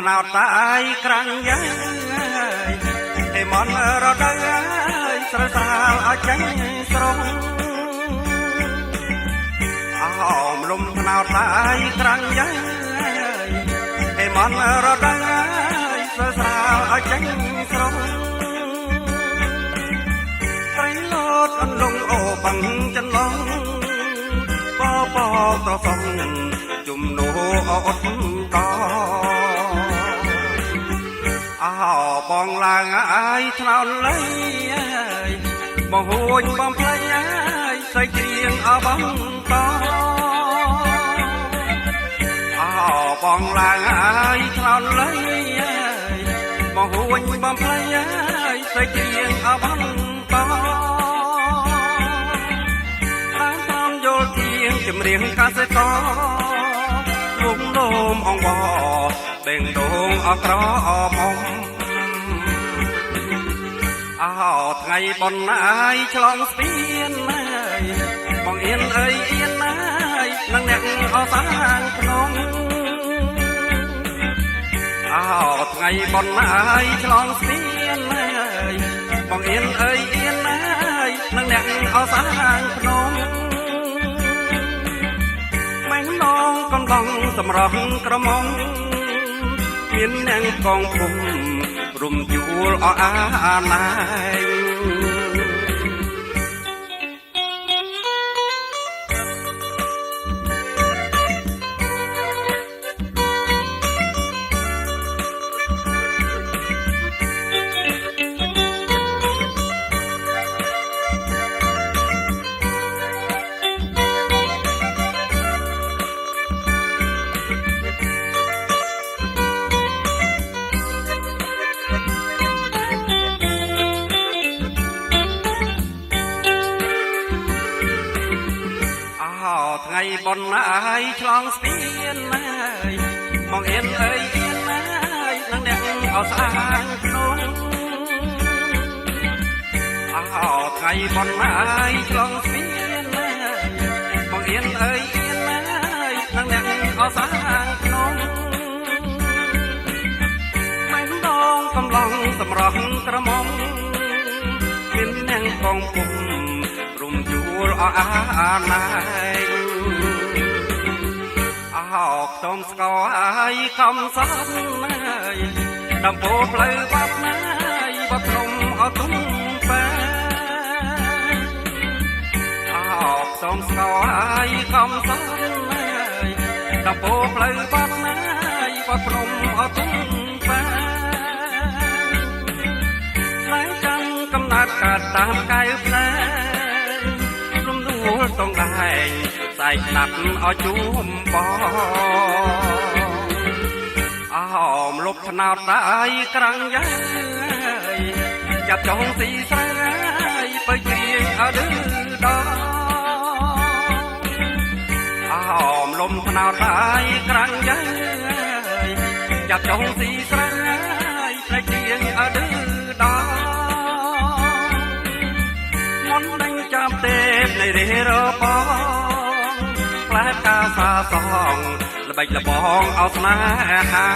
ថ្នោតតែក្រាំងយាយឯមន់រដូវស្រើស្រាលឲ្យចាញ់ស្រងអោមលំថ្នោតតែក្រាំងយាយឯមន់រដូវស្រើស្រាលឲ្យចាញ់ស្រងត្រៃលោតអន្លងអូបាំងចន្លងបបត្រសងជំនួអត់តអោបងឡើងអាយថ្នោតលៃបងហួចបងផ្លេចអាយសៃជ្រៀងអបងតអោបងឡើងអាយថ្នោតលៃបងហួចបងផ្លេចអាយសៃជ្រៀងអបងតតាមតាមយល់ទៀងចម្រៀងកសិករលំលោមអងបបេងដងអក្រមុំអោថ្ងៃបនអាយឆ្លងស្ពានហើយបងអៀនអើយអៀនហើយនឹងអ្នកអសាងក្នុងអោថ្ងៃបនអាយឆ្លងស្ពានហើយបងអៀនអើយអៀនហើយនឹងអ្នកអសាងក្នុងម៉ែងនងកំឡងសម្រស់ក្រមុំមានអ្នកកងភូមិរំយួលអអាណៃថ្ងៃបនអាយឆ្លងស្ពានហើយបងអៀនអើយអៀនហើយនឹងអ្នកអសាងក្នុងអោថ្ងៃបនអាយឆ្លងស្ពានហើយបងអៀនអើយអៀនហើយនឹងអ្នកអសាងក្នុងមិនដងកំឡងសម្រស់ក្រមុំមានអ្នកកងពុំរំយួលអអាណៃអោខ្ទមស្គរអាយខំសត់ហើយដំពោផ្លូវបាត់ណាយបាត់ក្រុមអត់ទុំបែអោខ្ទមស្គរអាយខំសត់ហើយដំពោផ្លូវបាត់ណាយបាត់ក្រុមអត់ទុំបែផ្លែចាំកំណត់កាត់តាមកែវផ្លែរំដួលតងដែងសែកដាត់ឲ្យជួមបងអោមលុបថ្នោតតែក្រាំងយាយចាប់ចងស៊ីស្រែបើជ្រៀងអដឺដអោមលុបថ្នោតតែក្រាំងយាយចាប់ចងស៊ីស្រែបើជ្រៀងអដឺដមុននឹងចាប់ទេពនៃរេរបផ្លែផ្កាសាសងល្បិចល្បងអោស្នេហា